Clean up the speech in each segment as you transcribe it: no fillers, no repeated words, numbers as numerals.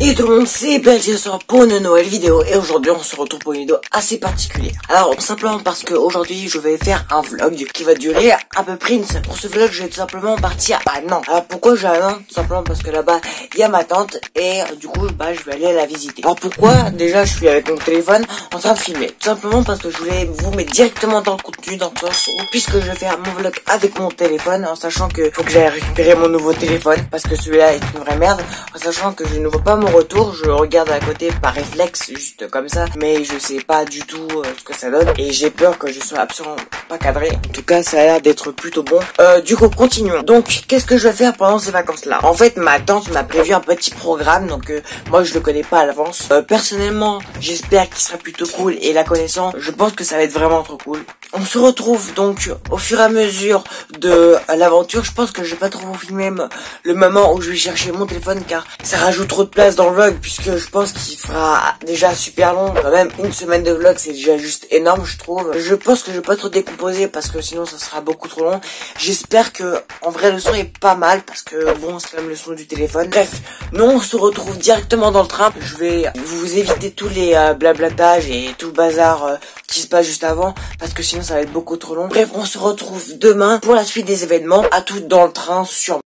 Et tout le monde, c'est Belgium pour une nouvelle vidéo. Et aujourd'hui on se retrouve pour une vidéo assez particulière. Alors simplement parce que aujourd'hui je vais faire un vlog qui va durer à peu près une semaine. Pour ce vlog je vais tout simplement partir à Nantes. Alors pourquoi je vais à Nantes? Tout simplement parce que là-bas il y a ma tante. Et du coup je vais aller la visiter. Alors pourquoi? Déjà je suis avec mon téléphone en train de filmer. Tout simplement parce que je voulais vous mettre directement dans le contenu, dans le sens où, puisque je vais faire mon vlog avec mon téléphone, en sachant que faut que j'aille récupérer mon nouveau téléphone parce que celui-là est une vraie merde, en sachant que je ne vois pas mon retour, je regarde à côté par réflexe juste comme ça, mais je sais pas du tout ce que ça donne et j'ai peur que je sois absolument pas cadré. En tout cas ça a l'air d'être plutôt bon. Du coup continuons. Donc qu'est-ce que je vais faire pendant ces vacances là? En fait ma tante m'a prévu un petit programme, donc moi je le connais pas à l'avance. Personnellement j'espère qu'il sera plutôt cool et la connaissant je pense que ça va être vraiment trop cool. On se retrouve donc au fur et à mesure de l'aventure. Je pense que je vais pas trop vous filmer le moment où je vais chercher mon téléphone car ça rajoute trop de place dans le vlog, puisque je pense qu'il fera déjà super long. Quand même une semaine de vlog c'est déjà juste énorme je trouve. Je pense que je vais pas trop décomposer parce que sinon ça sera beaucoup trop long. J'espère que en vrai le son est pas mal parce que bon c'est quand même le son du téléphone. Bref, nous on se retrouve directement dans le train. Je vais vous éviter tous les blablatages et tout le bazar qui se passe juste avant parce que sinon ça va être beaucoup trop long. Bref, on se retrouve demain pour la suite des événements. À tout dans le train sur...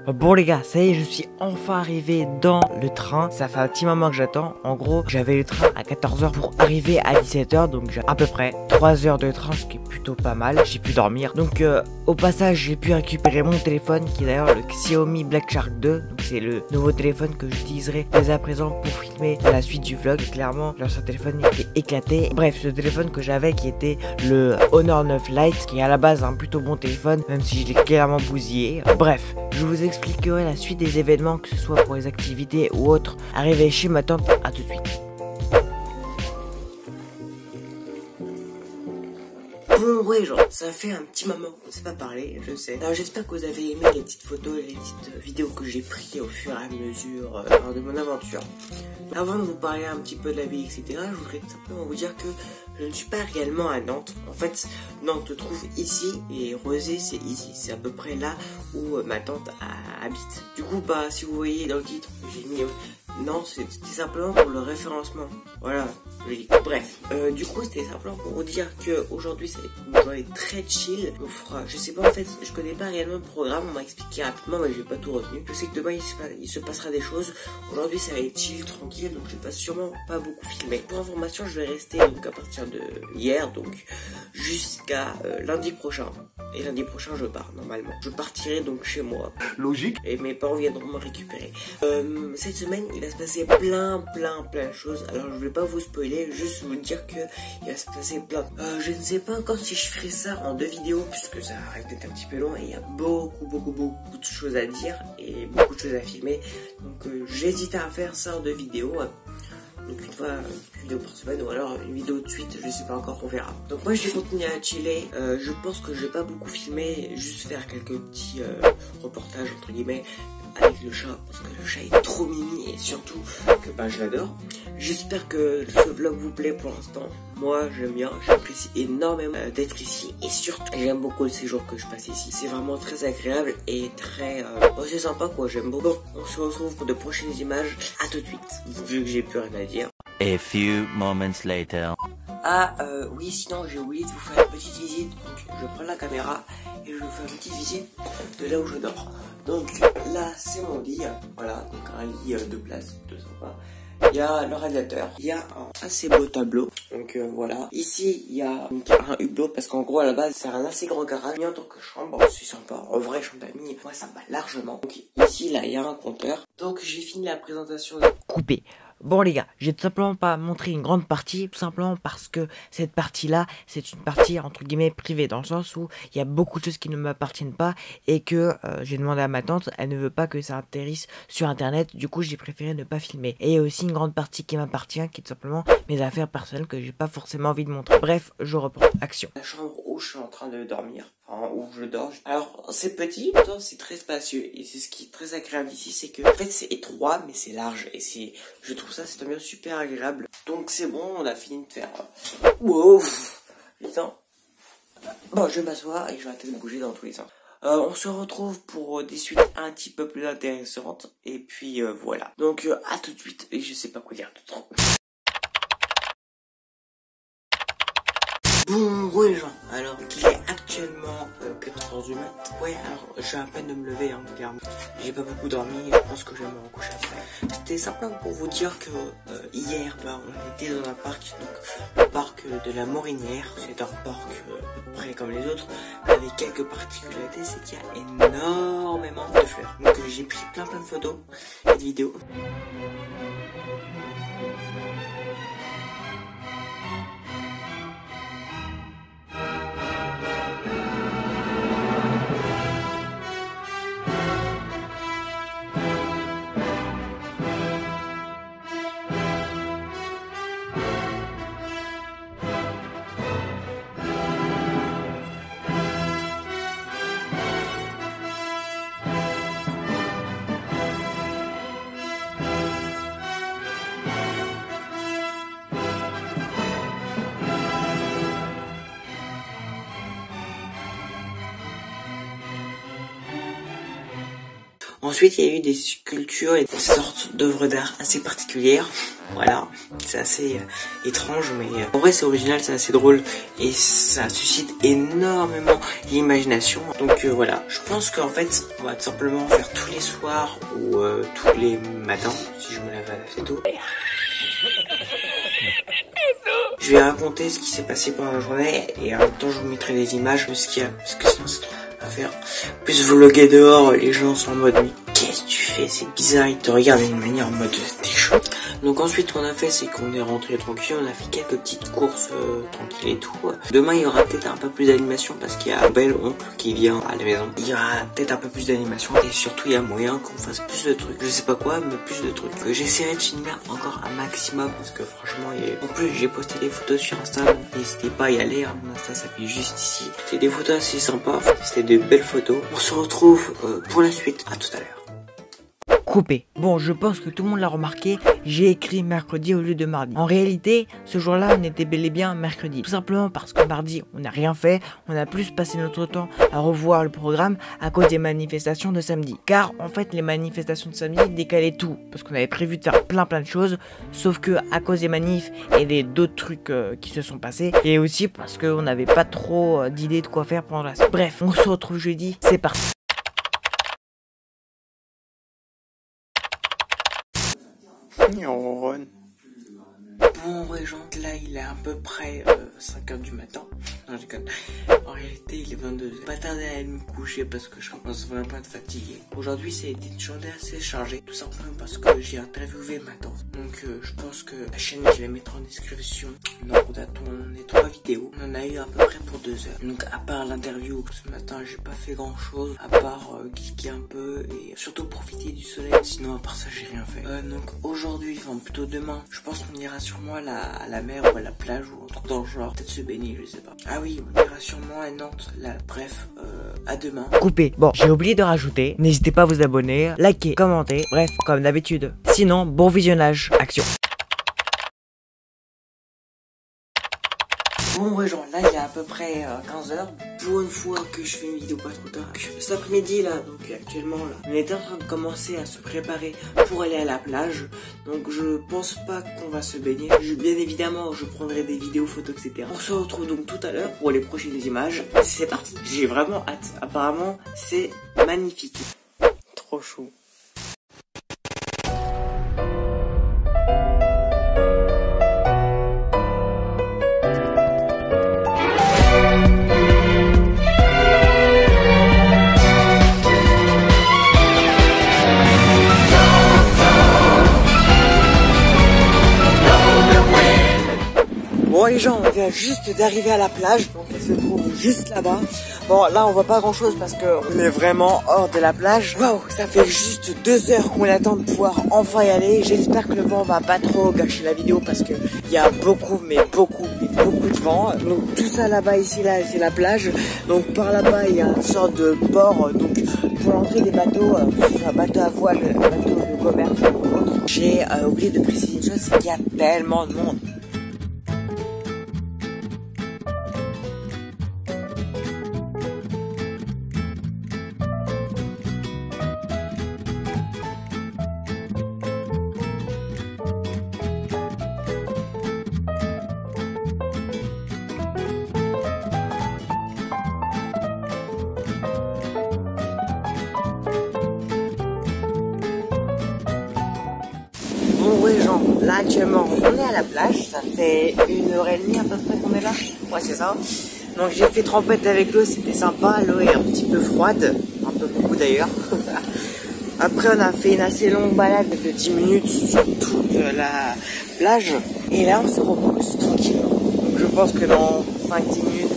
Bon les gars, ça y est, je suis enfin arrivé dans le train. Ça fait un petit moment que j'attends. En gros, j'avais le train à 14h pour arriver à 17h. Donc j'ai à peu près 3 heures de train, ce qui est plutôt pas mal. J'ai pu dormir. Donc au passage, j'ai pu récupérer mon téléphone, qui est d'ailleurs le Xiaomi Black Shark 2. Donc c'est le nouveau téléphone que j'utiliserai dès à présent pour filmer la suite du vlog. Clairement, l'ancien téléphone était éclaté. Bref, ce téléphone que j'avais qui était le Honor 9 Lite, qui est à la base un plutôt bon téléphone, même si je l'ai clairement bousillé. Bref, je vous expliquerai la suite des événements, que ce soit pour les activités ou autres. Arrivé chez ma tante, à tout de suite. Bon ouais, genre ça fait un petit moment qu'on ne s'est pas parlé, je sais. Alors j'espère que vous avez aimé les petites photos, les petites vidéos que j'ai prises au fur et à mesure de mon aventure. Avant de vous parler un petit peu de la vie, etc., je voudrais simplement vous dire que je ne suis pas réellement à Nantes. En fait, Nantes se trouve ici et Rezé c'est ici. C'est à peu près là où ma tante habite. Du coup, bah si vous voyez dans le titre, j'ai mis... Non, c'était simplement pour le référencement. Voilà, bref. Du coup, c'était simplement pour vous dire que aujourd'hui, c'est une journée très chill. On fera, je sais pas, en fait, je connais pas réellement le programme. On m'a expliqué rapidement, mais j'ai pas tout retenu. Je sais que demain, il se passera des choses. Aujourd'hui, ça va être chill, tranquille, donc je vais sûrement pas beaucoup filmer. Pour information, je vais rester donc à partir de hier, donc jusqu'à lundi prochain. Et lundi prochain, je pars normalement. Je partirai donc chez moi. Logique. Et mes parents viendront me récupérer. Cette semaine, il va se passer plein de choses. Alors je vais pas vous spoiler, juste vous dire que il va se passer plein. Je ne sais pas encore si je ferai ça en 2 vidéos, puisque ça risque d'être un petit peu long et il y a beaucoup de choses à dire et beaucoup de choses à filmer. Donc j'hésite à faire ça en 2 vidéos. Donc une fois une vidéo par semaine ou alors une vidéo de suite, je sais pas encore, on verra. Donc moi je vais continuer à chiller. Je pense que je vais pas beaucoup filmer, juste faire quelques petits reportages entre guillemets avec le chat, parce que le chat est trop mimi et surtout que bah je l'adore. J'espère que ce vlog vous plaît pour l'instant. Moi j'aime bien, j'apprécie énormément d'être ici et surtout j'aime beaucoup le séjour que je passe ici. C'est vraiment très agréable et très c'est sympa quoi, j'aime beaucoup. Bon, on se retrouve pour de prochaines images. À tout de suite, vu que j'ai plus rien à dire. A few moments later. Oui, sinon j'ai oublié de vous faire une petite visite. Donc je prends la caméra et je vous fais une petite visite de là où je dors. Donc là c'est mon lit, voilà, donc un lit de place, tout sympa. Il y a le radiateur, il y a un assez beau tableau, donc voilà. Ici il y a un hublot parce qu'en gros à la base c'est un assez grand garage. Mais en tant que chambre, c'est sympa, en vrai chambre d'amis, moi ça me va largement. Donc ici là il y a un compteur. Donc j'ai fini la présentation. Coupé. Bon les gars, j'ai tout simplement pas montré une grande partie, tout simplement parce que cette partie-là, c'est une partie entre guillemets privée, dans le sens où il y a beaucoup de choses qui ne m'appartiennent pas et que j'ai demandé à ma tante, elle ne veut pas que ça atterrisse sur internet, du coup j'ai préféré ne pas filmer. Et il y a aussi une grande partie qui m'appartient, qui est tout simplement mes affaires personnelles que j'ai pas forcément envie de montrer. Bref, je reprends, action. La chambre où je suis en train de dormir, enfin où je dors. Alors c'est petit, c'est très spacieux et c'est ce qui est très agréable ici, c'est que en fait c'est étroit mais c'est large et c'est, je trouve ça c'est ambiance super agréable. Donc c'est bon, on a fini de faire. Wow, putain. Bon, je vais m'asseoir et je vais arrêter de bouger dans tous les sens. On se retrouve pour des suites un petit peu plus intéressantes. Et puis voilà. Donc à tout de suite. Et je sais pas quoi dire de trop. Bon, ouais les gens, alors il est actuellement 4h du mat. Ouais, alors j'ai à peine de me lever, hein, clairement. J'ai pas beaucoup dormi, je pense que je vais me recoucher après. C'était simplement pour vous dire que hier, on était dans un parc, donc le parc de la Morinière. C'est un parc à peu près comme les autres, avec quelques particularités, c'est qu'il y a énormément de fleurs. Donc j'ai pris plein de photos et de vidéos. Ensuite, il y a eu des sculptures et des sortes d'œuvres d'art assez particulières. Voilà, c'est assez étrange, mais en vrai c'est original, c'est assez drôle et ça suscite énormément l'imagination. Donc voilà, je pense qu'en fait, on va tout simplement faire tous les soirs ou tous les matins, si je me lève assez tôt. Je vais raconter ce qui s'est passé pendant la journée et en même temps je vous mettrai des images de ce qu'il y a, parce que sinon c'est trop à faire. Plus vloguer dehors, les gens sont en mode mais qu'est-ce que tu fais, c'est bizarre, ils te regardent d'une manière en mode t'es chaud. Donc ensuite ce qu'on a fait c'est qu'on est rentré tranquille, on a fait quelques petites courses tranquilles et tout. Demain il y aura peut-être un peu plus d'animation parce qu'il y a un bel oncle qui vient à la maison. Il y aura peut-être un peu plus d'animation et surtout il y a moyen qu'on fasse plus de trucs. Je sais pas quoi mais plus de trucs. J'essaierai de filmer encore un maximum parce que franchement en plus j'ai posté des photos sur Insta. N'hésitez pas à y aller, hein. Mon Insta ça fait juste ici. C'était des photos assez sympas, c'était de belles photos. On se retrouve pour la suite, à tout à l'heure. Coupé. Bon, je pense que tout le monde l'a remarqué, j'ai écrit mercredi au lieu de mardi. En réalité, ce jour-là, on était bel et bien mercredi. Tout simplement parce que mardi, on n'a rien fait, on a plus passé notre temps à revoir le programme à cause des manifestations de samedi. Car en fait, les manifestations de samedi décalaient tout, parce qu'on avait prévu de faire plein de choses, sauf que à cause des manifs et d'autres trucs qui se sont passés, et aussi parce qu'on n'avait pas trop d'idées de quoi faire pendant la semaine. Bref, on se retrouve jeudi, c'est parti. On run. Bon ouais gens, là il est à peu près 5h du matin. Non je déconne. En réalité il est 22h. Pas tarder à aller me coucher parce que je commence vraiment à être fatigué. Aujourd'hui ça a été une journée assez chargée. Tout simplement parce que j'ai interviewé ma tante. Donc je pense que la chaîne je la mettrai en description. Donc on est 3 vidéos. On en a eu à peu près pour 2 heures. Donc à part l'interview, ce matin j'ai pas fait grand chose. À part geeker un peu et surtout profiter du soleil. Sinon à part ça j'ai rien fait. Donc aujourd'hui, enfin plutôt demain, je pense qu'on ira sûrement à la mer ou à la plage ou un truc dans le genre, peut-être se baigner, je sais pas. Ah oui, on ira sûrement à Nantes, là, bref, à demain. Coupé. Bon, j'ai oublié de rajouter, n'hésitez pas à vous abonner, liker, commenter, bref, comme d'habitude. Sinon, bon visionnage, action. Bon ouais genre là il y a à peu près 15h. Pour une fois que je fais une vidéo pas trop tard. Cet après-midi là, donc actuellement là, on était en train de commencer à se préparer pour aller à la plage. Donc je pense pas qu'on va se baigner. Bien évidemment je prendrai des vidéos, photos, etc. On se retrouve donc tout à l'heure pour les prochaines images. C'est parti. J'ai vraiment hâte. Apparemment c'est magnifique. Trop chou. Bon les gens, on vient juste d'arriver à la plage, donc elle se trouve juste là-bas. Bon là on voit pas grand chose parce qu'on est vraiment hors de la plage. Waouh, ça fait juste 2 heures qu'on attend de pouvoir enfin y aller. J'espère que le vent va pas trop gâcher la vidéo parce que il y a beaucoup de vent. Donc tout ça là-bas, ici là, c'est la plage. Donc par là-bas il y a une sorte de port. Donc pour l'entrée des bateaux, c'est un bateau à voile, un bateau de commerce ou autre. J'ai oublié de préciser une chose, c'est qu'il y a tellement de monde. Bon ouais Jean, là actuellement on est à la plage, ça fait 1h30 à peu près qu'on est là. Ouais c'est ça. Donc j'ai fait trempette avec l'eau, c'était sympa, l'eau est un petit peu froide, un peu beaucoup d'ailleurs. Après on a fait une assez longue balade de 10 minutes sur toute la plage. Et là on se repose tranquillement. Donc je pense que dans 5-10 minutes,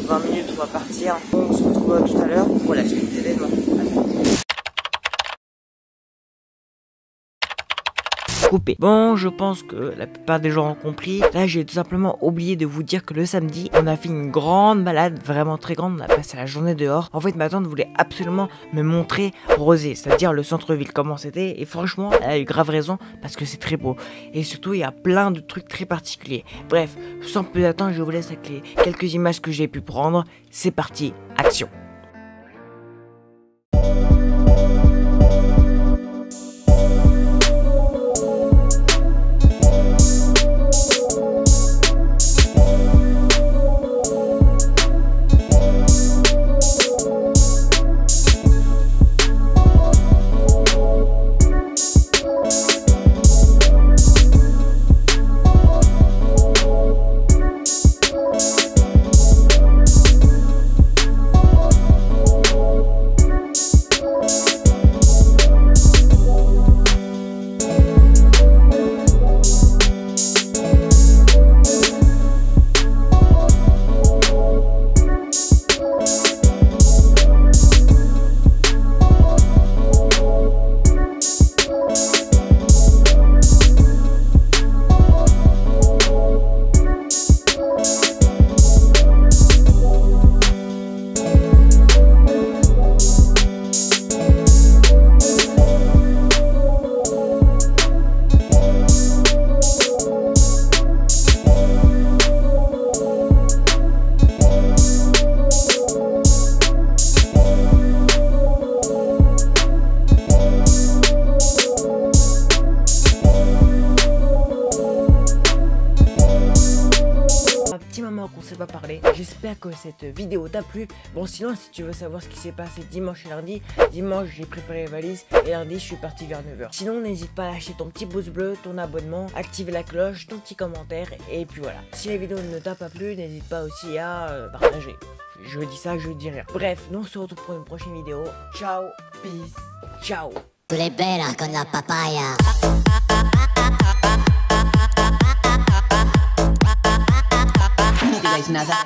20 minutes on va partir. On se retrouve tout à l'heure pour la suite des événements. Coupé. Bon, je pense que la plupart des gens ont compris. Là, j'ai tout simplement oublié de vous dire que le samedi, on a fait une grande balade, vraiment très grande. On a passé la journée dehors. En fait, ma tante voulait absolument me montrer Rosé, c'est-à-dire le centre-ville, comment c'était. Et franchement, elle a eu grave raison parce que c'est très beau. Et surtout, il y a plein de trucs très particuliers. Bref, sans plus attendre, je vous laisse avec les quelques images que j'ai pu prendre. C'est parti, action. Qu'on s'est pas parlé. J'espère que cette vidéo t'a plu. Bon, sinon si tu veux savoir ce qui s'est passé dimanche et lundi, dimanche j'ai préparé les valises et lundi je suis parti vers 9h. Sinon n'hésite pas à lâcher ton petit pouce bleu, ton abonnement, activer la cloche, ton petit commentaire et puis voilà. Si la vidéo ne t'a pas plu, n'hésite pas aussi à partager. Je dis ça, je dis rien. Bref, nous on se retrouve pour une prochaine vidéo. Ciao, peace, ciao. Tu l'es bella con la papaya. No digáis nada.